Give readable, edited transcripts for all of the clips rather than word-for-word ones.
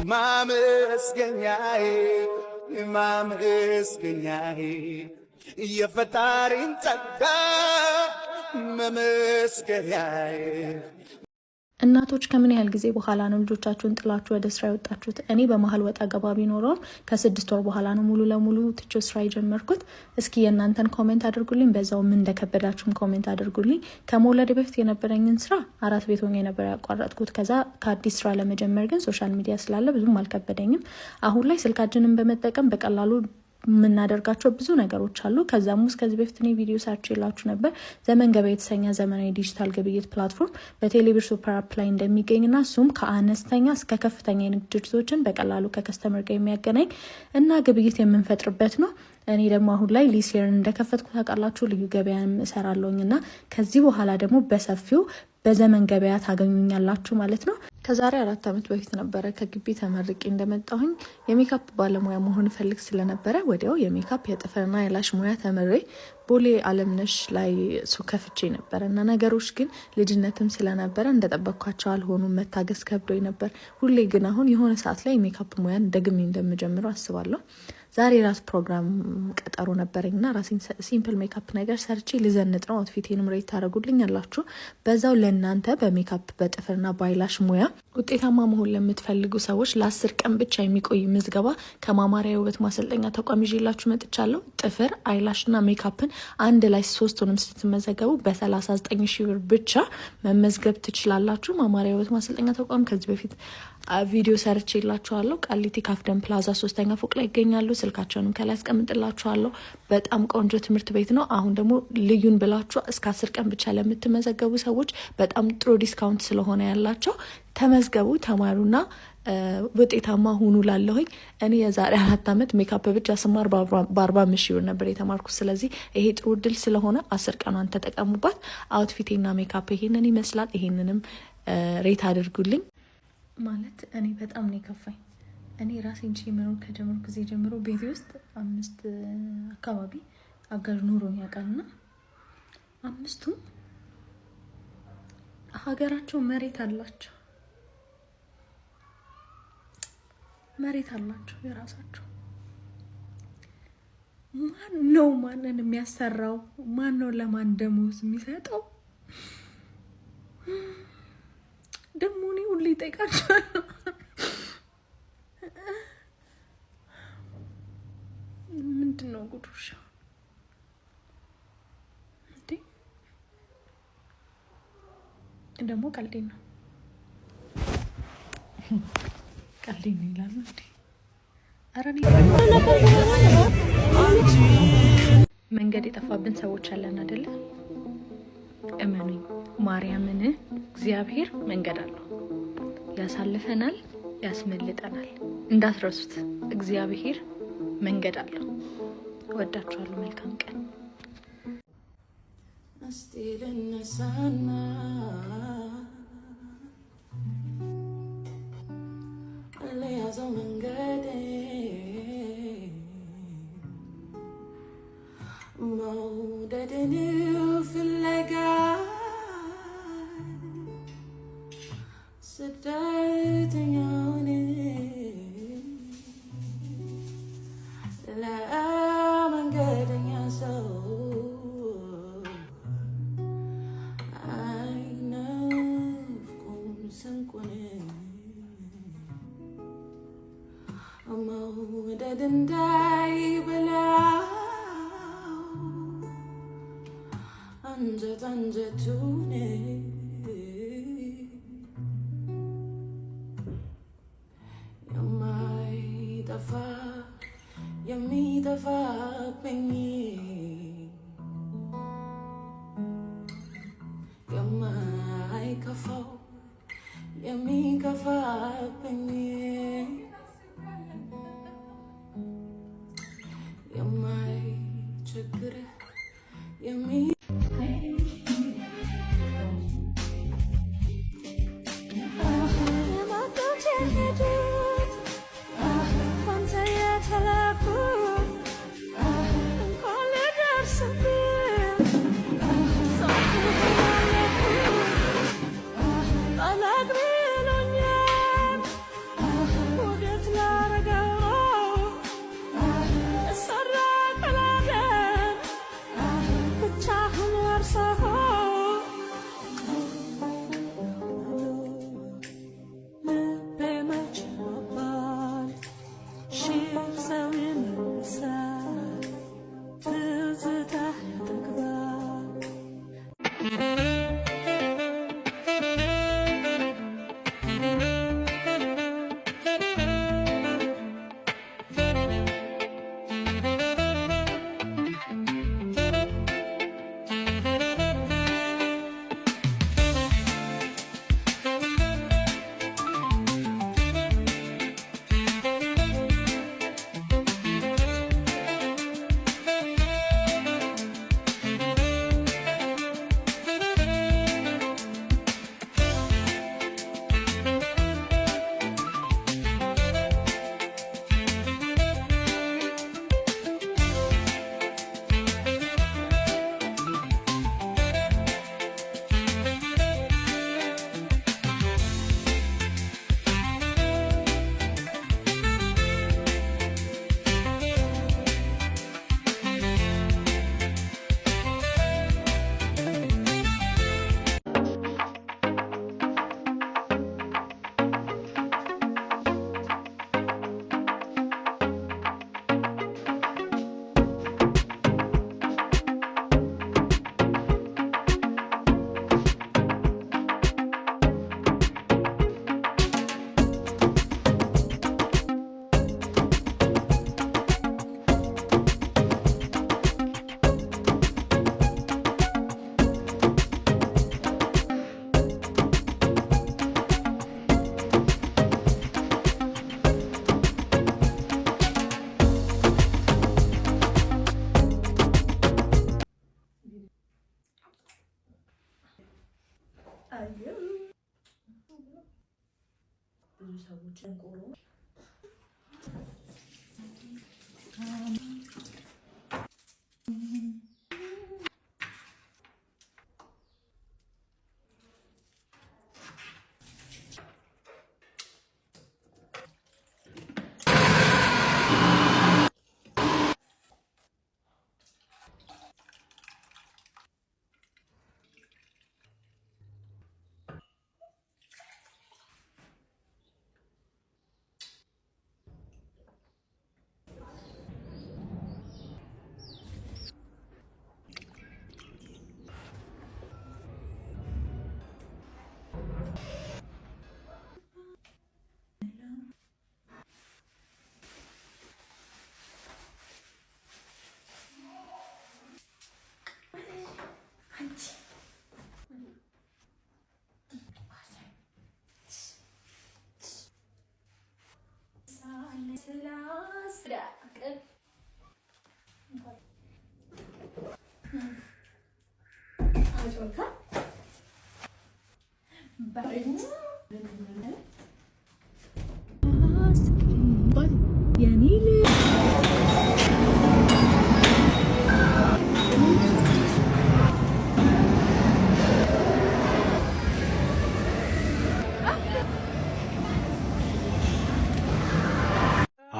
ማመስገኛዬ ማመስገኛዬ የፈጣሪን ጸጋ መመስገኛዬ። እናቶች ከምን ያህል ጊዜ በኋላ ነው ልጆቻችሁን ጥላችሁ ወደ ስራ የወጣችሁት? እኔ በመሀል ወጣ ገባ ቢኖረውም ከ6 ወር በኋላ ነው ሙሉ ለሙሉ ትቼው ስራ የጀመርኩት። እስኪ የእናንተን ኮሜንት አድርጉልኝ፣ በዛው ምን እንደከበዳችሁም ኮሜንት አድርጉልኝ። ከመውለድ በፊት የነበረኝን ስራ 4 ቤት ሆኜ ነበር ያቋረጥኩት። ከዛ ከአዲስ ስራ ለመጀመር ግን ሶሻል ሚዲያ ስላለ ብዙም አልከበደኝም። አሁን ላይ ስልካችንን በመጠቀም በቀላሉ የምናደርጋቸው ብዙ ነገሮች አሉ። ከዛም ውስጥ ከዚህ በፊት እኔ ቪዲዮ ሰርች ይላችሁ ነበር ዘመን ገበያ የተሰኘ ዘመናዊ ዲጂታል ግብይት ፕላትፎርም በቴሌብር ሱፐር አፕ ላይ እንደሚገኝና እሱም ከአነስተኛ እስከ ከፍተኛ የንግድ ድርጅቶችን በቀላሉ ከከስተመር ጋር የሚያገናኝ እና ግብይት የምንፈጥርበት ነው። እኔ ደግሞ አሁን ላይ ሊሴርን እንደከፈትኩ ታውቃላችሁ። ልዩ ገበያን እሰራለሁኝ እና ከዚህ በኋላ ደግሞ በሰፊው በዘመን ገበያ ታገኙኛላችሁ ማለት ነው። ከዛሬ 4 ዓመት በፊት ነበረ ከግቢ ተመርቄ እንደመጣሁኝ የሜካፕ ባለሙያ መሆን ፈልግ ስለነበረ ወዲያው የሜካፕ የጥፍርና የላሽ ሙያ ተምሬ ቦሌ አለምነሽ ላይ ሱቅ ከፍቼ ነበረ እና ነገሮች ግን ልጅነትም ስለነበረ እንደጠበቅኳቸው አልሆኑም። መታገስ ከብዶኝ ነበር። ሁሌ ግን አሁን የሆነ ሰዓት ላይ የሜካፕ ሙያን ደግሜ እንደምጀምረው አስባለሁ። ዛሬ ራስ ፕሮግራም ቀጠሮ ነበረኝና ራሴን ሲምፕል ሜካፕ ነገር ሰርቼ ልዘንጥ ነው። አውትፊቴንም ሬት ታደርጉልኝ አላችሁ። በዛው ለእናንተ በሜካፕ በጥፍርና ባይላሽ ሙያ ውጤታማ መሆን ለምትፈልጉ ሰዎች ለ10 ቀን ብቻ የሚቆይ ምዝገባ ከማማሪያ ውበት ማሰልጠኛ ተቋም ይዤላችሁ መጥቻለሁ። ጥፍር አይላሽና ሜካፕን አንድ ላይ 3ቱንም ስትመዘገቡ በ39 ሺህ ብር ብቻ መመዝገብ ትችላላችሁ። ማማሪያ ውበት ማሰልጠኛ ተቋም ከዚህ በፊት ቪዲዮ ሰርቼ ይላችኋለሁ። ቃሊቲ ካፍደን ፕላዛ 3ኛ ፎቅ ላይ ይገኛሉ። ስልካቸውንም ከላይ አስቀምጥላችኋለሁ። በጣም ቆንጆ ትምህርት ቤት ነው። አሁን ደግሞ ልዩን ብላችሁ እስከ 10 ቀን ብቻ ለምትመዘገቡ ሰዎች በጣም ጥሩ ዲስካውንት ስለሆነ ያላቸው ተመዝገቡ፣ ተማሩና ውጤታማ ሁኑ ላለሁኝ። እኔ የዛሬ 4 ዓመት ሜካፕ ብቻ ስማር በ45 ሺህ ብር ነበር የተማርኩት። ስለዚህ ይሄ ጥሩ እድል ስለሆነ 10 ቀኗን ተጠቀሙባት። አውትፊቴና ሜካፕ ይሄንን ይመስላል። ይሄንንም ሬት አድርጉልኝ። ማለት እኔ በጣም ነው የከፋኝ። እኔ ራሴን ቺ መኖር ከጀመርኩ ጊዜ ጀምሮ ቤቴ ውስጥ 5 አካባቢ አጋዥ ኑሮኝ ያውቃልና 5ቱም ሀገራቸው መሬት አላቸው የራሳቸው። ማን ነው ማንን የሚያሰራው? ማን ነው ለማን ደሞዝ የሚሰጠው? ደግሞ እኔ ሁሌ እጠይቃቸዋለሁ ምንድን ነው ጉዱሻ እንዴ? ደግሞ ቀልዴን ነው ይላሉ እንዴ? ኧረ መንገድ የጠፋብን ሰዎች አለን አይደለ? እመኑኝ ማርያምን፣ እግዚአብሔር መንገድ አለው። ያሳልፈናል፣ ያስመልጠናል። እንዳትረሱት፣ እግዚአብሔር መንገድ አለው። ወዳችኋለሁ። መልካም ቀን። እስቲ ልነሳና ለያዘው መንገድ መውደድን ፍለጋ ስደተኛውን ለመንገደኛ ሰው አይነፍቁም ስንቁን መውደድ እንዳይበላው አንጀቱን የሚጠፋብኝ የማይከፋው የሚከፋብኝ የማይቸግር ብዙ ሰዎች እንቆሮ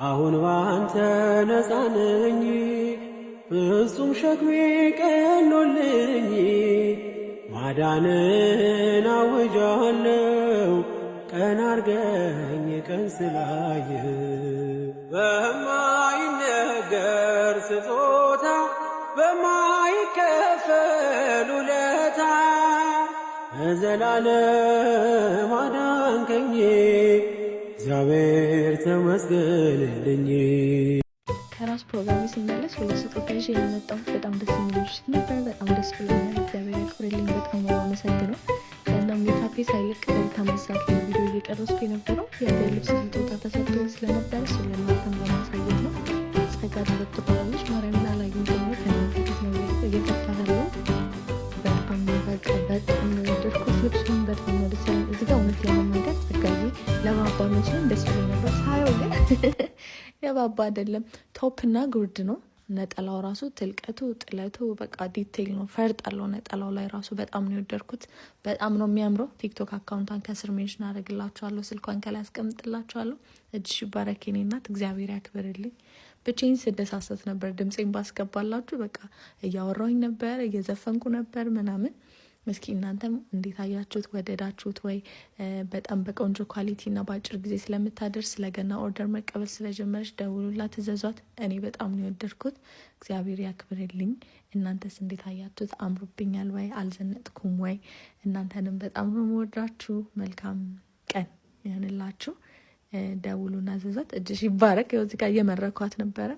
አሁን ባንተ ነፃ ነኝ ፍጹም ሸክሜ ቀሎልኝ ማዳንን አውጃለሁ ቀን አርገኝ ቀን ስላየ በማይነገር ስጦታ በማይከፈል ውለታ በዘላለም አዳንከኝ እግዚአብሔር ተመስገንልኝ። ከራስ ፕሮግራም ስመለስ ሁለት ስጦታ ይዤ የመጣሁት በጣም ደስ የሚል ነበር። በጣም ደስ ብሎኛል። እግዚአብሔር ያክብርልኝ። በጣም ነው አመሰግነው። እናም ሜካፔ ሳይልቅ ከመሳት ላይ ቪዲዮ እየቀረስኩ የነበረው የአገር ልብስ ስጦታ ተሰጥቶ ስለነበረ እሱ ለእናንተም ለማሳየት ነው። ጸጋ ተበጥባለች ማርያምን አላየሁም ደግሞ ከእናንተ ፊት ነው እየከፋለሁ። በጣም በጣም ወደድኩት ልብሱን በጣም ነው ደስ ያለኝ። እዚህ ጋር እውነት ለመናገር ጸጋዬ ለባባ መስሎኝ ደስ ብሎኝ ነበር። ሳየው ግን የባባ አይደለም፣ ቶፕ እና ጉርድ ነው። ነጠላው ራሱ ትልቀቱ ጥለቱ በቃ ዲቴይል ነው። ፈርጥ አለው ነጠላው ላይ ራሱ በጣም ነው የወደድኩት። በጣም ነው የሚያምረው። ቲክቶክ አካውንቷን ከስር ሜንሽን አደርግላችኋለሁ፣ ስልኳን ከላይ አስቀምጥላችኋለሁ። እጅሽ ይባረክ የኔ እናት፣ እግዚአብሔር ያክብርልኝ። ብቻዬን ስደሳሰት ነበር ድምፄን ባስገባላችሁ። በቃ እያወራሁኝ ነበር፣ እየዘፈንኩ ነበር ምናምን። እስኪ እናንተም እንዴት አያችሁት? ወደዳችሁት ወይ? በጣም በቆንጆ ኳሊቲ እና በአጭር ጊዜ ስለምታደርስ ለገና ኦርደር መቀበል ስለጀመረች ደውሉላት፣ ትዘዟት። እኔ በጣም ነው የወደድኩት። እግዚአብሔር ያክብርልኝ። እናንተስ እንዴት አያችሁት? አምሮብኛል ወይ? አልዘነጥኩም ወይ? እናንተንም በጣም ነው የምወዳችሁ። መልካም ቀን ይሆንላችሁ። ደውሉና ዘዟት። እጅሽ ይባረክ። እዚህ ጋር እየመረኳት ነበረ።